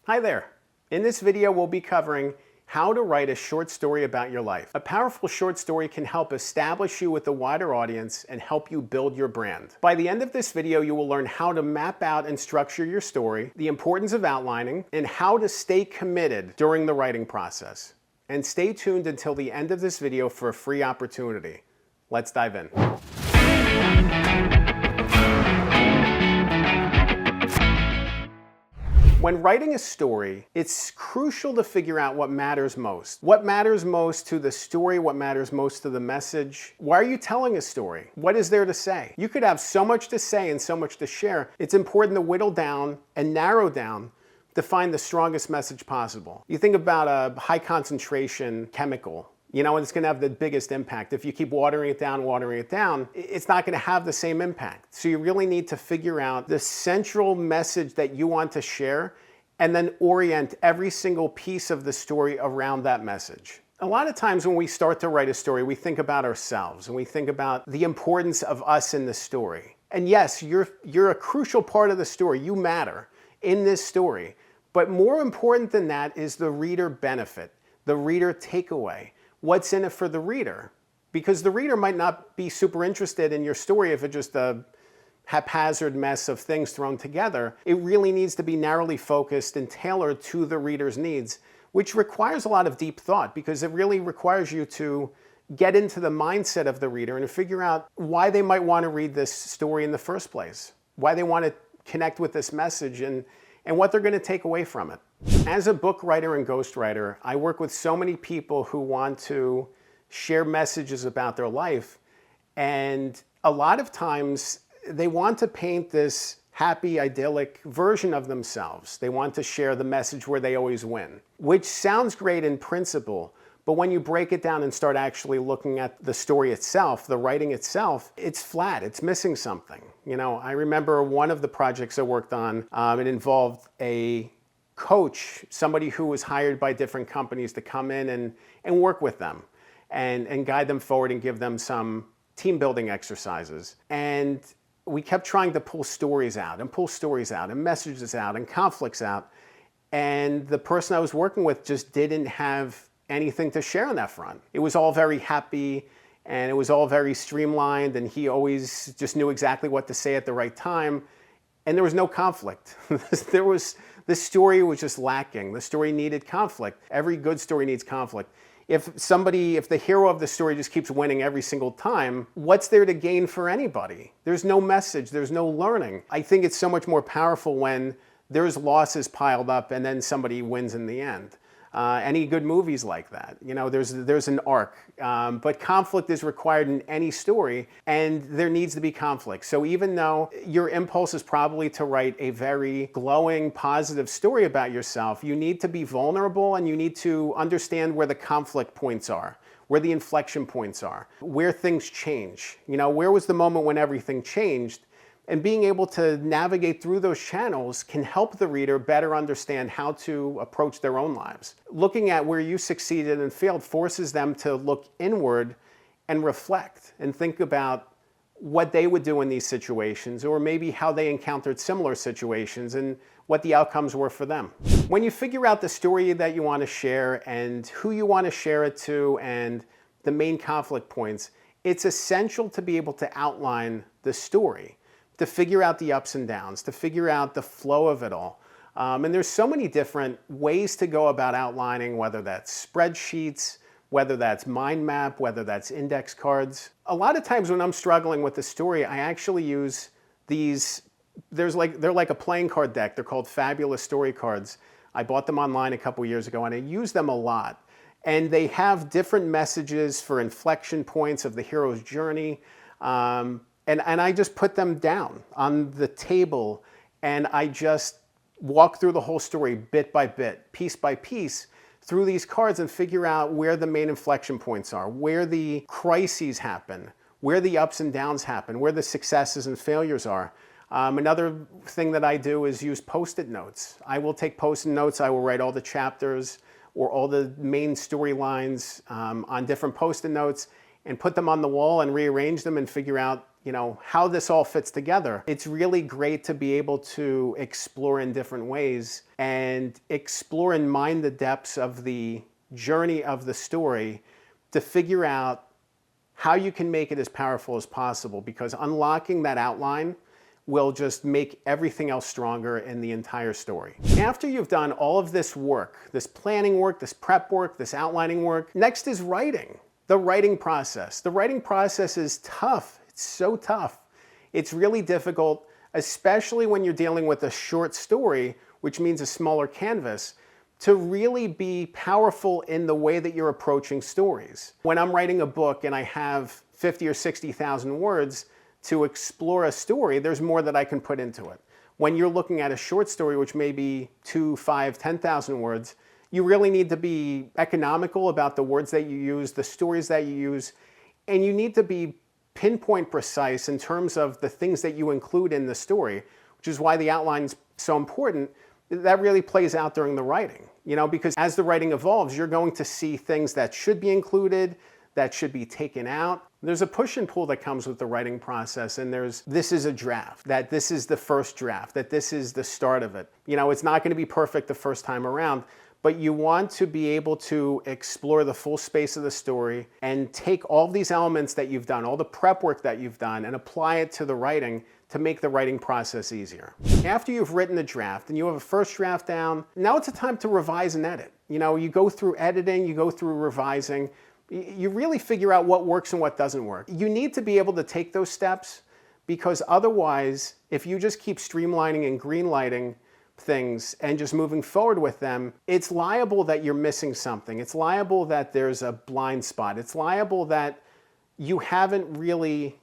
Hi there. In this video, we'll be covering how to write a short story about your life. A powerful short story can help establish you with a wider audience and help you build your brand. By the end of this video, you will learn how to map out and structure your story, the importance of outlining, and how to stay committed during the writing process. And stay tuned until the end of this video for a free opportunity. Let's dive in. When writing a story, it's crucial to figure out what matters most. What matters most to the story? What matters most to the message? Why are you telling a story? What is there to say? You could have so much to say and so much to share. It's important to whittle down and narrow down to find the strongest message possible. You think about a high concentration chemical, and it's going to have the biggest impact. If you keep watering it down, it's not going to have the same impact. So you really need to figure out the central message that you want to share and then orient every single piece of the story around that message. A lot of times when we start to write a story, we think about ourselves and we think about the importance of us in the story. And yes, you're a crucial part of the story. You matter in this story. But more important than that is the reader benefit, the reader takeaway. What's in it for the reader? Because the reader might not be super interested in your story if it's just a haphazard mess of things thrown together. It really needs to be narrowly focused and tailored to the reader's needs, which requires a lot of deep thought because it really requires you to get into the mindset of the reader and figure out why they might want to read this story in the first place, why they want to connect with this message and what they're going to take away from it. As a book writer and ghostwriter, I work with so many people who want to share messages about their life. And a lot of times they want to paint this happy, idyllic version of themselves. They want to share the message where they always win, which sounds great in principle. But when you break it down and start actually looking at the story itself, the writing itself, it's flat, it's missing something. I remember one of the projects I worked on, it involved a coach, somebody who was hired by different companies to come in and work with them and guide them forward and give them some team building exercises. And we kept trying to pull stories out and messages out and conflicts out. And the person I was working with just didn't have anything to share on that front. It was all very happy and it was all very streamlined and he always just knew exactly what to say at the right time. And there was no conflict. The story was just lacking. The story needed conflict. Every good story needs conflict. If the hero of the story just keeps winning every single time, what's there to gain for anybody? There's no message, there's no learning. I think it's so much more powerful when there's losses piled up and then somebody wins in the end. Any good movies like that, there's an arc, but conflict is required in any story and there needs to be conflict. So even though your impulse is probably to write a very glowing, positive story about yourself, you need to be vulnerable and you need to understand where the conflict points are, where the inflection points are, where things change. Where was the moment when everything changed? And being able to navigate through those channels can help the reader better understand how to approach their own lives. Looking at where you succeeded and failed forces them to look inward and reflect and think about what they would do in these situations, or maybe how they encountered similar situations and what the outcomes were for them. When you figure out the story that you want to share and who you want to share it to and the main conflict points, it's essential to be able to outline the story, to figure out the ups and downs, to figure out the flow of it all. And there's so many different ways to go about outlining, whether that's spreadsheets, whether that's mind map, whether that's index cards. A lot of times when I'm struggling with the story, I actually use these, they're like a playing card deck. They're called Fabulous Story Cards. I bought them online a couple years ago and I use them a lot. And they have different messages for inflection points of the hero's journey. And I just put them down on the table and I just walk through the whole story bit by bit, piece by piece through these cards and figure out where the main inflection points are, where the crises happen, where the ups and downs happen, where the successes and failures are. Another thing that I do is use Post-it notes. I will take Post-it notes, I will write all the chapters or all the main storylines on different Post-it notes and put them on the wall and rearrange them and figure out, how this all fits together. It's really great to be able to explore in different ways and explore and mine the depths of the journey of the story to figure out how you can make it as powerful as possible, because unlocking that outline will just make everything else stronger in the entire story. After you've done all of this work, this planning work, this prep work, this outlining work, next is writing, the writing process. The writing process is tough. It's so tough. It's really difficult, especially when you're dealing with a short story, which means a smaller canvas, to really be powerful in the way that you're approaching stories. When I'm writing a book and I have 50 or 60,000 words to explore a story, there's more that I can put into it. When you're looking at a short story, which may be 2, 5, 10,000 words, you really need to be economical about the words that you use, the stories that you use, and you need to be pinpoint precise in terms of the things that you include in the story, which is why the outline's so important. That really plays out during the writing, because as the writing evolves, you're going to see things that should be included, that should be taken out. There's a push and pull that comes with the writing process, and this is a draft, that this is the first draft, that this is the start of it. It's not going to be perfect the first time around, but you want to be able to explore the full space of the story and take all these elements that you've done, all the prep work that you've done, and apply it to the writing to make the writing process easier. After you've written the draft and you have a first draft down, now it's a time to revise and edit. You go through editing, you go through revising, you really figure out what works and what doesn't work. You need to be able to take those steps, because otherwise, if you just keep streamlining and greenlighting things and just moving forward with them, it's liable that you're missing something. It's liable that there's a blind spot. It's liable that you haven't really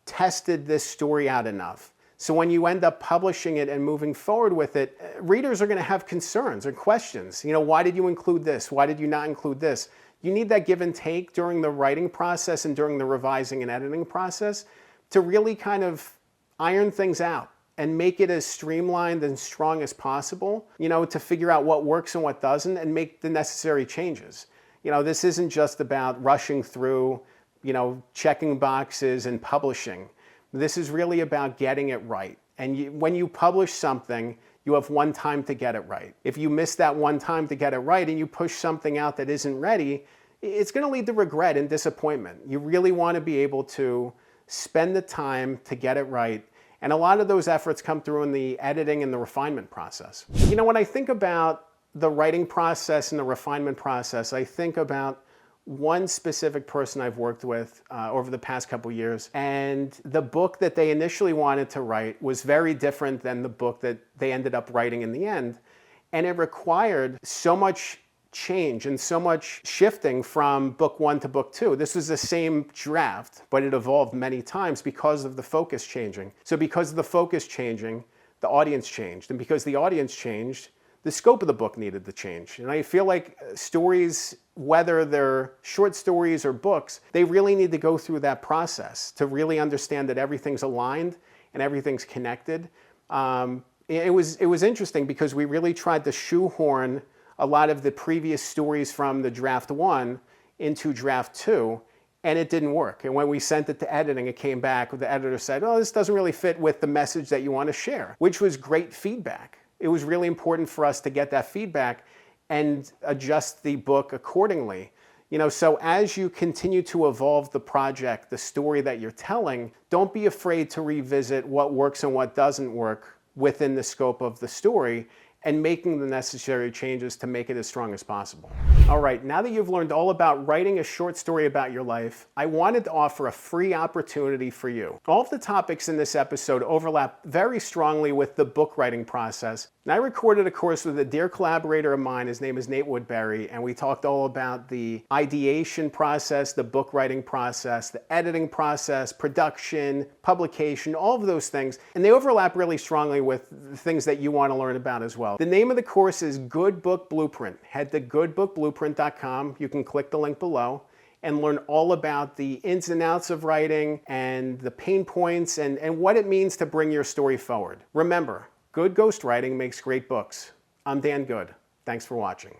tested this story out enough. So when you end up publishing it and moving forward with it, readers are going to have concerns or questions. Why did you include this? Why did you not include this? You need that give and take during the writing process and during the revising and editing process to really kind of iron things out and make it as streamlined and strong as possible, to figure out what works and what doesn't and make the necessary changes. This isn't just about rushing through, checking boxes and publishing. This is really about getting it right. And when you publish something, you have one time to get it right. If you miss that one time to get it right and you push something out that isn't ready, it's going to lead to regret and disappointment. You really want to be able to spend the time to get it right. And a lot of those efforts come through in the editing and the refinement process. When I think about the writing process and the refinement process, I think about one specific person I've worked with over the past couple years, and the book that they initially wanted to write was very different than the book that they ended up writing in the end. And it required so much change and so much shifting from book 1 to book 2. This was the same draft, but it evolved many times because of the focus changing. So because of the focus changing, the audience changed. And because the audience changed, the scope of the book needed to change. And I feel like stories, whether they're short stories or books, they really need to go through that process to really understand that everything's aligned and everything's connected. It was interesting because we really tried to shoehorn a lot of the previous stories from the draft 1 into draft 2, and it didn't work. And when we sent it to editing, it came back, the editor said, oh, this doesn't really fit with the message that you want to share, which was great feedback. It was really important for us to get that feedback and adjust the book accordingly. So as you continue to evolve the project, the story that you're telling, don't be afraid to revisit what works and what doesn't work within the scope of the story, and making the necessary changes to make it as strong as possible. All right, now that you've learned all about writing a short story about your life, I wanted to offer a free opportunity for you. All of the topics in this episode overlap very strongly with the book writing process. And I recorded a course with a dear collaborator of mine. His name is Nate Woodbury, and we talked all about the ideation process, the book writing process, the editing process, production, publication, all of those things. And they overlap really strongly with the things that you want to learn about as well. The name of the course is Good Book Blueprint. Head to goodbookblueprint.com. You can click the link below and learn all about the ins and outs of writing and the pain points and what it means to bring your story forward. Remember, good ghostwriting makes great books. I'm Dan Good. Thanks for watching.